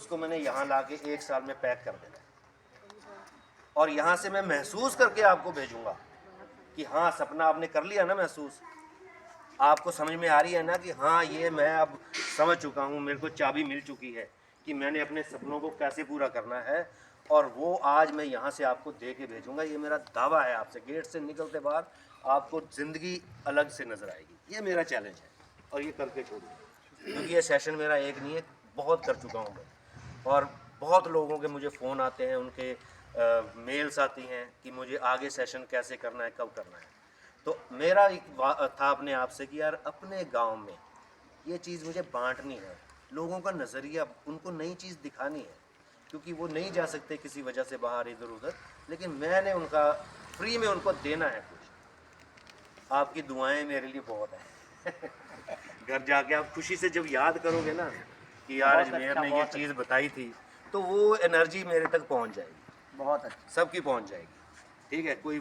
उसको मैंने यहाँ ला के 1 साल में पैक कर देना और यहाँ से मैं महसूस करके आपको भेजूंगा कि हाँ सपना आपने कर लिया ना महसूस, आपको समझ में आ रही है ना कि हाँ ये मैं अब समझ चुका हूँ, मेरे को चाबी मिल चुकी है कि मैंने अपने सपनों को कैसे पूरा करना है और वो आज मैं यहाँ से आपको दे के भेजूँगा। ये मेरा दावा है आपसे, गेट से निकलते बाद आपको ज़िंदगी अलग से नज़र आएगी। ये मेरा चैलेंज है और ये करके छोड़ूँगा, क्योंकि ये सेशन मेरा एक नहीं है, बहुत कर चुका हूँ मैं और बहुत लोगों के मुझे फ़ोन आते हैं, उनके मेल्स आती हैं कि मुझे आगे सेशन कैसे करना है, कब करना है। तो मेरा एक था अपने आप से कि यार अपने गांव में ये चीज़ मुझे बांटनी है, लोगों का नज़रिया, उनको नई चीज़ दिखानी है, क्योंकि वो नहीं जा सकते किसी वजह से बाहर इधर उधर, लेकिन मैंने उनका फ्री में उनको देना है कुछ। आपकी दुआएं मेरे लिए बहुत हैं। घर जाके आप खुशी से जब याद करोगे ना कि यार अजमेर ने ये चीज़ बताई थी, तो वो एनर्जी मेरे तक पहुंच जाएगी, बहुत अच्छा, सबकी पहुंच जाएगी। ठीक है, कोई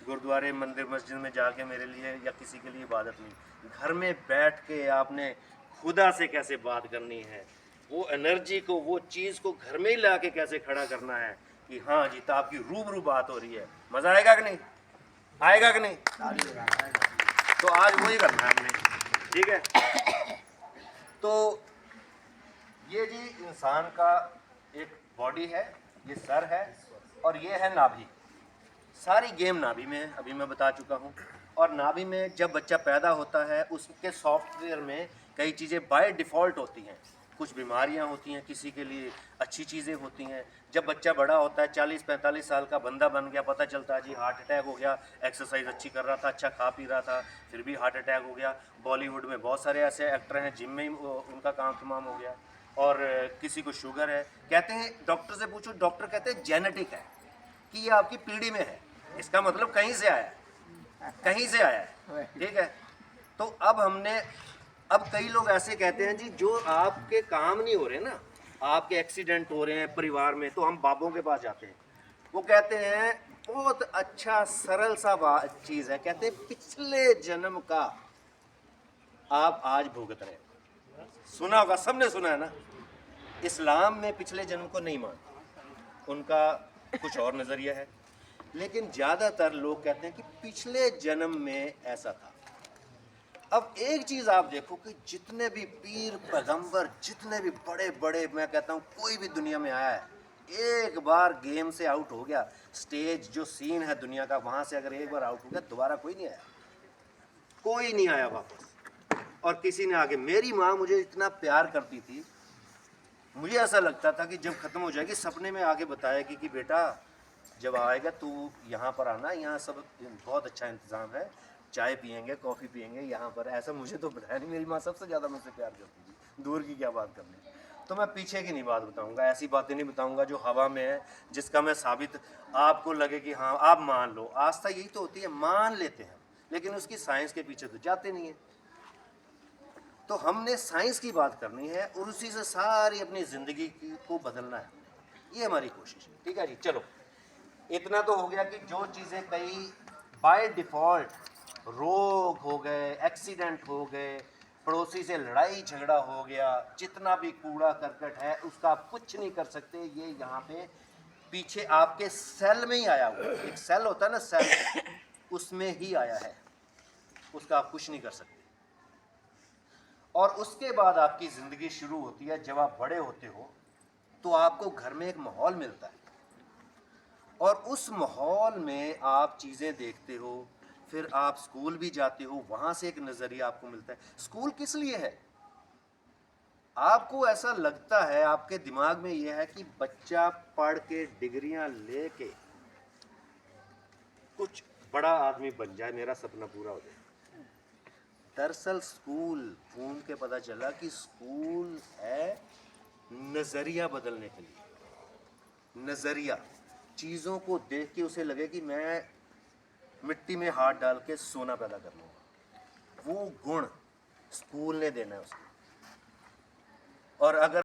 गुरुद्वारे मंदिर मस्जिद में जाके मेरे लिए या किसी के लिए इबादत नहीं, घर में बैठ के आपने खुदा से कैसे बात करनी है, वो एनर्जी को, वो चीज़ को घर में ही ला के कैसे खड़ा करना है कि हाँ जी तो आपकी रूबरू बात हो रही है, मज़ा आएगा कि नहीं, आएगा कि नहीं? तो आज वही करना है हमने। ठीक है, तो ये जी इंसान का एक बॉडी है, ये सर है और ये है नाभि। सारी गेम नाभि में है, अभी मैं बता चुका हूँ। और नाभि में जब बच्चा पैदा होता है उसके सॉफ्टवेयर में कई चीज़ें बाय डिफ़ॉल्ट होती हैं, कुछ बीमारियां होती हैं, किसी के लिए अच्छी चीज़ें होती हैं। जब बच्चा बड़ा होता है, 40-45 साल का बंदा बन गया, पता चलता है जी हार्ट अटैक हो गया, एक्सरसाइज अच्छी कर रहा था, अच्छा खा पी रहा था, फिर भी हार्ट अटैक हो गया। बॉलीवुड में बहुत सारे ऐसे एक्टर हैं जिम में ही उनका काम तमाम हो गया। और किसी को शुगर है, कहते हैं डॉक्टर से पूछो, डॉक्टर कहते हैं जेनेटिक है कि ये आपकी पीढ़ी में है, इसका मतलब कहीं से आया है, कहीं से आया है। ठीक है, तो अब कई लोग ऐसे कहते हैं जी जो आपके काम नहीं हो रहे ना, आपके एक्सीडेंट हो रहे हैं परिवार में, तो हम बाबों के पास जाते हैं। वो कहते हैं बहुत अच्छा सरल सा चीज़ है, कहते हैं पिछले जन्म का आप आज भुगत रहे हैं। सुना होगा, सबने सुना है ना। इस्लाम में पिछले जन्म को नहीं मानते, उनका कुछ और नज़रिया है, लेकिन ज़्यादातर लोग कहते हैं कि पिछले जन्म में ऐसा था। अब एक चीज़ आप देखो कि जितने भी पीर पैगंबर, जितने भी बड़े बड़े, मैं कहता हूँ कोई भी दुनिया में आया है, एक बार गेम से आउट हो गया, स्टेज जो सीन है दुनिया का, वहाँ से अगर एक बार आउट हो गया दोबारा कोई नहीं आया, कोई नहीं आया वापस। और किसी ने आगे, मेरी माँ मुझे इतना प्यार करती थी, मुझे ऐसा लगता था कि जब ख़त्म हो जाएगी सपने में आगे बताएगी कि बेटा जब आएगा तू यहाँ पर आना, यहाँ सब बहुत अच्छा इंतज़ाम है, चाय पियेंगे, कॉफ़ी पियेंगे यहाँ पर। ऐसा मुझे तो बताया नहीं, मेरी माँ सबसे ज़्यादा मुझसे प्यार करती थी, दूर की क्या बात करनी। तो मैं पीछे की नहीं बात बताऊँगा, ऐसी बातें नहीं बताऊँगा जो हवा में है, जिसका मैं साबित आपको लगे कि हाँ आप मान लो। आस्था यही तो होती है, मान लेते हैं लेकिन उसकी साइंस के पीछे तो जाते नहीं है। तो हमने साइंस की बात करनी है और उसी से सारी अपनी ज़िंदगी को बदलना है, ये हमारी कोशिश है। ठीक है जी, चलो इतना तो हो गया कि जो चीज़ें कई बाय डिफ़ॉल्ट, रोग हो गए, एक्सीडेंट हो गए, पड़ोसी से लड़ाई झगड़ा हो गया, जितना भी कूड़ा करकट है उसका आप कुछ नहीं कर सकते। ये यहाँ पे पीछे आपके सेल में ही आया हुआ, एक सेल होता है ना, सेल, उसमें ही आया है, उसका आप कुछ नहीं कर सकते। और उसके बाद आपकी ज़िंदगी शुरू होती है। जब आप बड़े होते हो तो आपको घर में एक माहौल मिलता है और उस माहौल में आप चीज़ें देखते हो, फिर आप स्कूल भी जाते हो, वहाँ से एक नज़रिया आपको मिलता है। स्कूल किस लिए है? आपको ऐसा लगता है, आपके दिमाग में यह है कि बच्चा पढ़ के डिग्रियां लेके कुछ बड़ा आदमी बन जाए, मेरा सपना पूरा हो जाए। दरअसल स्कूल घूम के पता चला कि स्कूल है नज़रिया बदलने के लिए। नज़रिया, चीज़ों को देख के उसे लगे कि मैं मिट्टी में हाथ डाल के सोना पैदा कर लूँगा, वो गुण स्कूल ने देना है उसको। और अगर